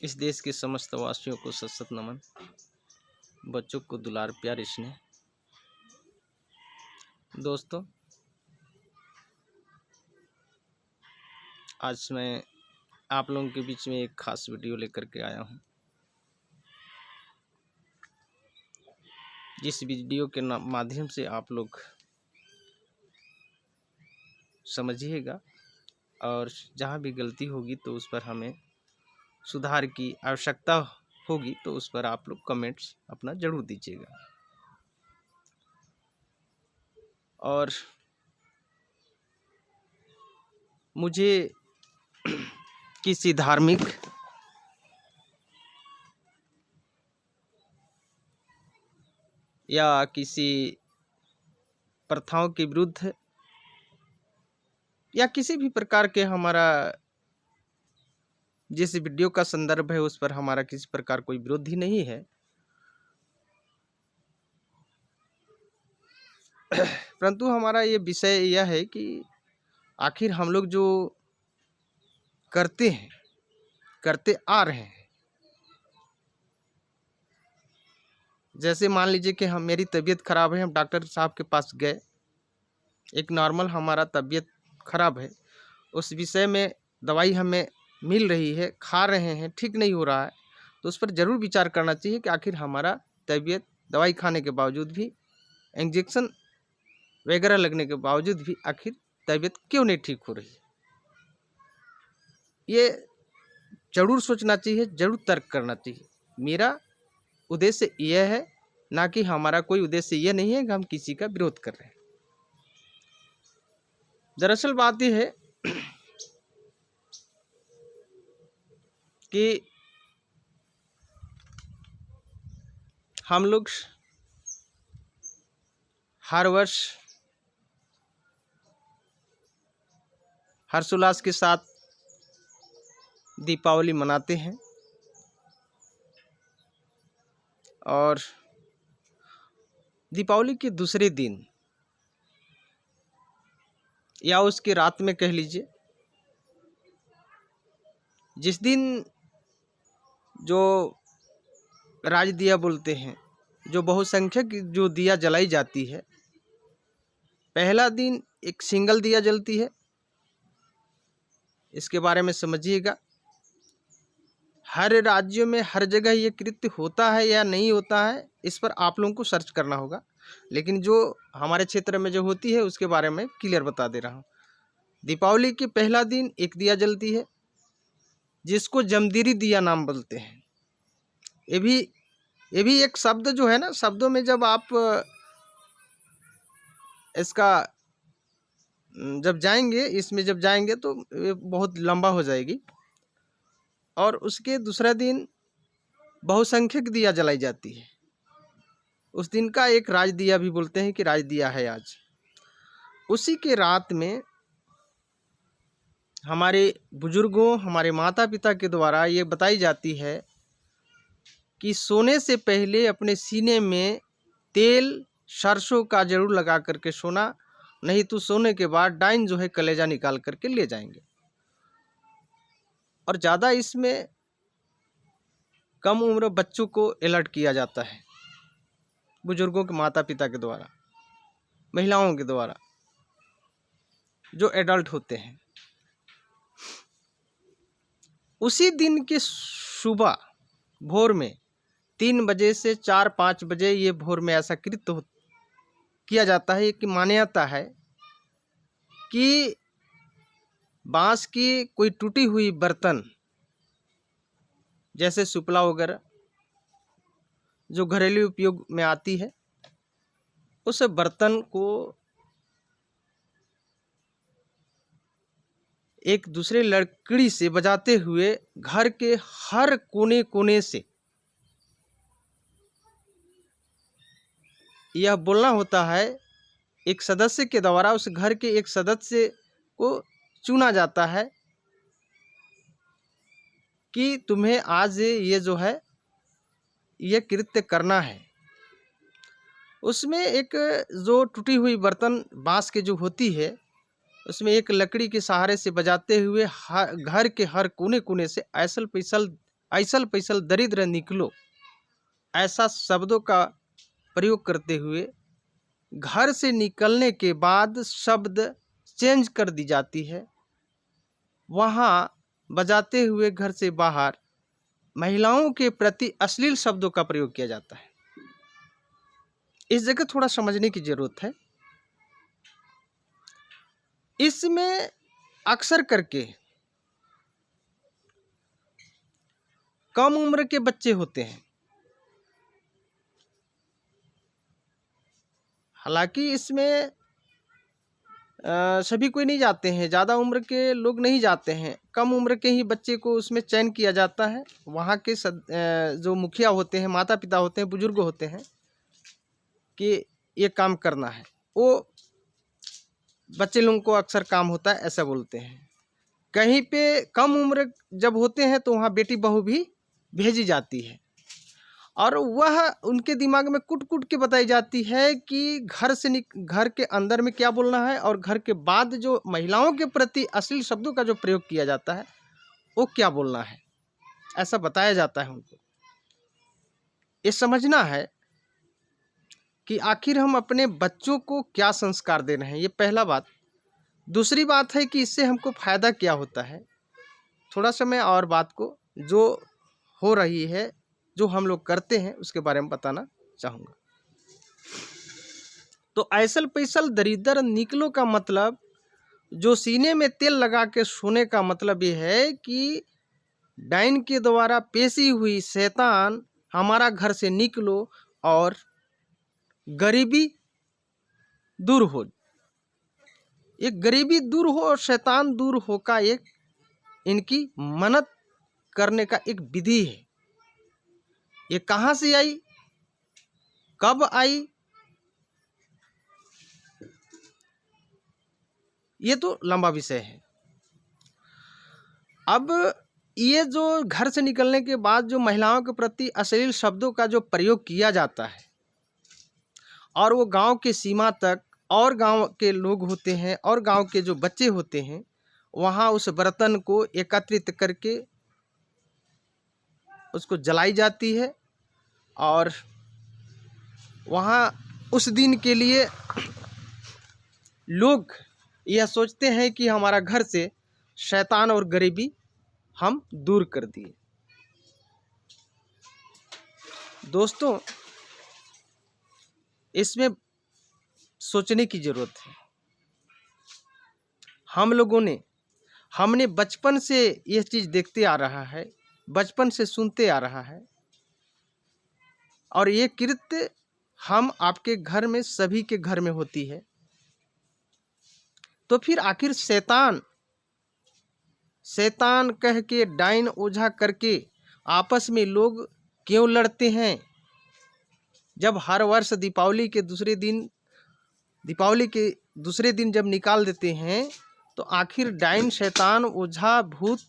इस देश के समस्त वासियों को सत सत नमन। बच्चों को दुलार प्यार स्नेह। दोस्तों, आज मैं आप लोगों के बीच में एक खास वीडियो लेकर के आया हूं। जिस वीडियो के माध्यम से आप लोग समझिएगा और जहां भी गलती होगी तो उस पर हमें सुधार की आवश्यकता होगी तो उस पर आप लोग कमेंट्स अपना जरूर दीजिएगा। और मुझे किसी धार्मिक या किसी प्रथाओं के विरुद्ध या किसी भी प्रकार के हमारा जिस वीडियो का संदर्भ है उस पर हमारा किसी प्रकार कोई विरोध ही नहीं है। परंतु हमारा ये विषय यह है कि आखिर हम लोग जो करते आ रहे हैं, जैसे मान लीजिए कि मेरी तबीयत खराब है, हम डॉक्टर साहब के पास गए, एक नॉर्मल हमारा तबीयत खराब है, उस विषय में दवाई हमें मिल रही है, खा रहे हैं, ठीक नहीं हो रहा है, तो उस पर ज़रूर विचार करना चाहिए कि आखिर हमारा तबीयत दवाई खाने के बावजूद भी, इंजेक्शन वगैरह लगने के बावजूद भी आखिर तबीयत क्यों नहीं ठीक हो रही है। ये ज़रूर सोचना चाहिए, ज़रूर तर्क करना चाहिए। मेरा उद्देश्य यह है, ना कि हमारा कोई उद्देश्य यह नहीं है कि हम किसी का विरोध कर रहे हैं। दरअसल बात यह है कि हम लोग हर वर्ष हर्षोल्लास के साथ दीपावली मनाते हैं और दीपावली के दूसरे दिन या उसके रात में कह लीजिए, जिस दिन जो राज दिया बोलते हैं, जो बहुसंख्यक जो दिया जलाई जाती है, पहला दिन एक सिंगल दिया जलती है। इसके बारे में समझिएगा। हर राज्यों में हर जगह ये कृत्य होता है या नहीं होता है, इस पर आप लोगों को सर्च करना होगा, लेकिन जो हमारे क्षेत्र में जो होती है उसके बारे में क्लियर बता दे रहा हूँ। दीपावली के पहला दिन एक दिया जलती है, जिसको जमदीरी दिया नाम बोलते हैं। ये भी एक शब्द जो है ना, शब्दों में जब आप इसका जब जाएंगे, इसमें जब जाएंगे तो ये बहुत लंबा हो जाएगी। और उसके दूसरा दिन बहुसंख्यक दिया जलाई जाती है। उस दिन का एक राज दिया भी बोलते हैं कि राज दिया है आज। उसी के रात में हमारे बुजुर्गों, हमारे माता पिता के द्वारा ये बताई जाती है कि सोने से पहले अपने सीने में तेल सरसों का जरूर लगा करके सोना, नहीं तो सोने के बाद डाइन जो है कलेजा निकाल करके ले जाएंगे। और ज़्यादा इसमें कम उम्र बच्चों को अलर्ट किया जाता है, बुजुर्गों के माता पिता के द्वारा, महिलाओं के द्वारा, जो एडल्ट होते हैं। उसी दिन के सुबह भोर में 3 बजे से 4-5 बजे ये भोर में ऐसा कृत्य किया जाता है कि मान्यता है कि बांस की कोई टूटी हुई बर्तन, जैसे सुपला वगैरह जो घरेलू उपयोग में आती है, उस बर्तन को एक दूसरे लकड़ी से बजाते हुए घर के हर कोने कोने से यह बोलना होता है, एक सदस्य के द्वारा उस घर के एक सदस्य को चुना जाता है कि तुम्हें आज ये जो है ये कृत्य करना है। उसमें एक जो टूटी हुई बर्तन बांस के जो होती है, उसमें एक लकड़ी के सहारे से बजाते हुए घर के हर कोने कोने से ऐसल पैसल ऐसल पैसल दरिद्र निकलो, ऐसा शब्दों का प्रयोग करते हुए घर से निकलने के बाद शब्द चेंज कर दी जाती है। वहाँ बजाते हुए घर से बाहर महिलाओं के प्रति अश्लील शब्दों का प्रयोग किया जाता है। इस जगह थोड़ा समझने की जरूरत है। इसमें अक्सर करके कम उम्र के बच्चे होते हैं। हालांकि इसमें सभी कोई नहीं जाते हैं, ज़्यादा उम्र के लोग नहीं जाते हैं, कम उम्र के ही बच्चे को उसमें चयन किया जाता है। वहाँ के जो मुखिया होते हैं, माता पिता होते हैं, बुजुर्ग होते हैं कि ये काम करना है, वो बच्चे लोगों को अक्सर काम होता है ऐसा बोलते हैं। कहीं पे कम उम्र जब होते हैं तो वहाँ बेटी बहू भी भेजी जाती है और वह उनके दिमाग में कुट कुट के बताई जाती है कि घर के अंदर में क्या बोलना है और घर के बाद जो महिलाओं के प्रति अश्लील शब्दों का जो प्रयोग किया जाता है वो क्या बोलना है, ऐसा बताया जाता है उनको। ये समझना है कि आखिर हम अपने बच्चों को क्या संस्कार दे रहे हैं, ये पहला बात। दूसरी बात है कि इससे हमको फ़ायदा क्या होता है। थोड़ा सा मैं और बात को जो हो रही है, जो हम लोग करते हैं, उसके बारे में बताना चाहूँगा। तो ऐसल पैसल दरिद्र निकलो का मतलब, जो सीने में तेल लगा के सोने का मतलब ये है कि डाइन के द्वारा पेशी हुई शैतान हमारा घर से निकलो और गरीबी दूर हो। एक गरीबी दूर हो और शैतान दूर हो का एक इनकी मन्नत करने का एक विधि है। ये कहाँ से आई, कब आई, ये तो लंबा विषय है। अब ये जो घर से निकलने के बाद जो महिलाओं के प्रति अश्लील शब्दों का जो प्रयोग किया जाता है और वो गांव के सीमा तक और गांव के लोग होते हैं और गांव के जो बच्चे होते हैं वहाँ उस बर्तन को एकत्रित करके उसको जलाई जाती है और वहाँ उस दिन के लिए लोग यह सोचते हैं कि हमारा घर से शैतान और गरीबी हम दूर कर दिए। दोस्तों, इसमें सोचने की ज़रूरत है। हमने बचपन से यह चीज़ देखते आ रहा है, बचपन से सुनते आ रहा है और ये कृत्य हम आपके घर में, सभी के घर में होती है। तो फिर आखिर शैतान कह के, डाइन ओझा करके आपस में लोग क्यों लड़ते हैं? जब हर वर्ष दीपावली के दूसरे दिन जब निकाल देते हैं तो आखिर डाइन, शैतान, ओझा, भूत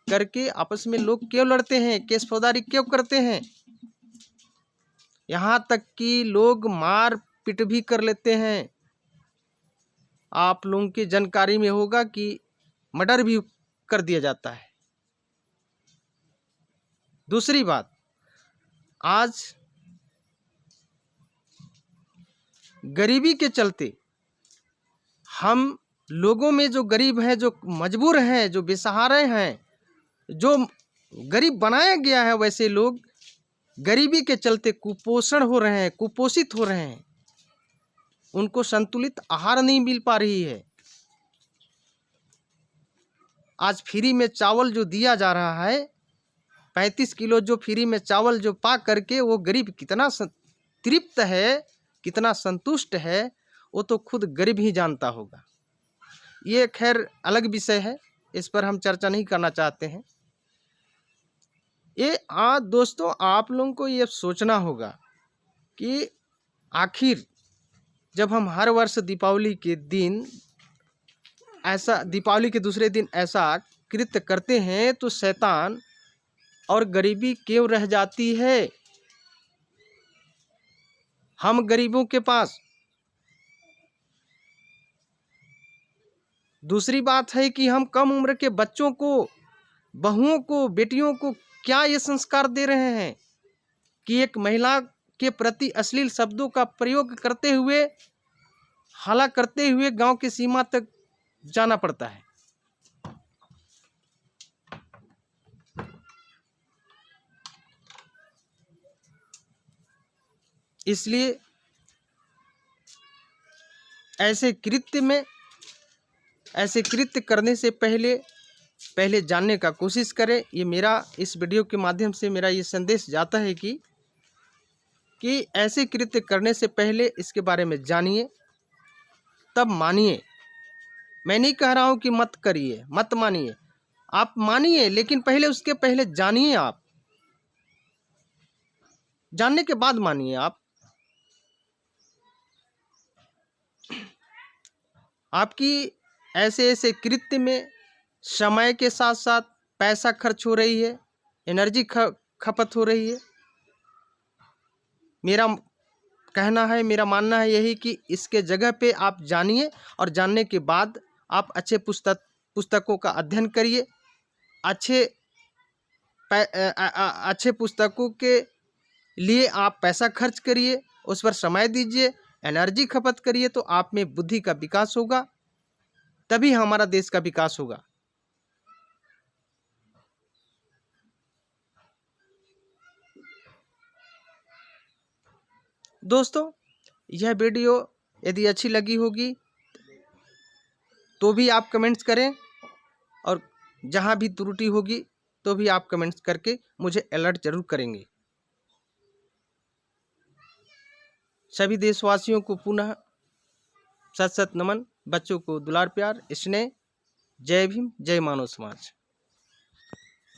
करके आपस में लोग क्यों लड़ते हैं, केस फौजदारी क्यों करते हैं? यहाँ तक कि लोग मार पीट भी कर लेते हैं। आप लोगों की जानकारी में होगा कि मर्डर भी कर दिया जाता है। दूसरी बात, आज गरीबी के चलते हम लोगों में जो गरीब हैं, जो मजबूर हैं, जो बेसहारे हैं, जो गरीब बनाया गया है, वैसे लोग गरीबी के चलते कुपोषण हो रहे हैं, कुपोषित हो रहे हैं। उनको संतुलित आहार नहीं मिल पा रही है। आज फ्री में चावल जो दिया जा रहा है, 35 किलो जो फ्री में चावल जो पा करके वो गरीब कितना तृप्त है, कितना संतुष्ट है, वो तो खुद गरीब ही जानता होगा। ये खैर अलग विषय है, इस पर हम चर्चा नहीं करना चाहते हैं। दोस्तों, आप लोगों को ये सोचना होगा कि आखिर जब हम हर वर्ष दीपावली के दूसरे दिन ऐसा कृत्य करते हैं तो शैतान और गरीबी क्यों रह जाती है हम गरीबों के पास? दूसरी बात है कि हम कम उम्र के बच्चों को बहुओं को, बेटियों को क्या ये संस्कार दे रहे हैं कि एक महिला के प्रति अश्लील शब्दों का प्रयोग करते हुए, हाला करते हुए गांव की सीमा तक जाना पड़ता है। इसलिए ऐसे कृत्य करने से पहले जानने का कोशिश करें। ये मेरा इस वीडियो के माध्यम से मेरा ये संदेश जाता है कि ऐसे कृत्य करने से पहले इसके बारे में जानिए, तब मानिए। मैं नहीं कह रहा हूं कि मत करिए, मत मानिए, आप मानिए, लेकिन उसके पहले जानिए। आप जानने के बाद मानिए। आपकी ऐसे कृत्य में समय के साथ साथ पैसा खर्च हो रही है, एनर्जी खपत हो रही है। मेरा कहना है, मेरा मानना है यही कि इसके जगह पे आप जानिए, और जानने के बाद आप अच्छे पुस्तकों का अध्ययन करिए, अच्छे पुस्तकों के लिए आप पैसा खर्च करिए, उस पर समय दीजिए, एनर्जी खपत करिए, तो आप में बुद्धि का विकास होगा, तभी हमारा देश का विकास होगा। दोस्तों, यह वीडियो यदि अच्छी लगी होगी तो भी आप कमेंट्स करें, और जहां भी त्रुटि होगी तो भी आप कमेंट्स करके मुझे अलर्ट जरूर करेंगे। सभी देशवासियों को पुनः सत नमन, बच्चों को दुलार प्यार, स्नेह। जय भीम, जय मानव समाज।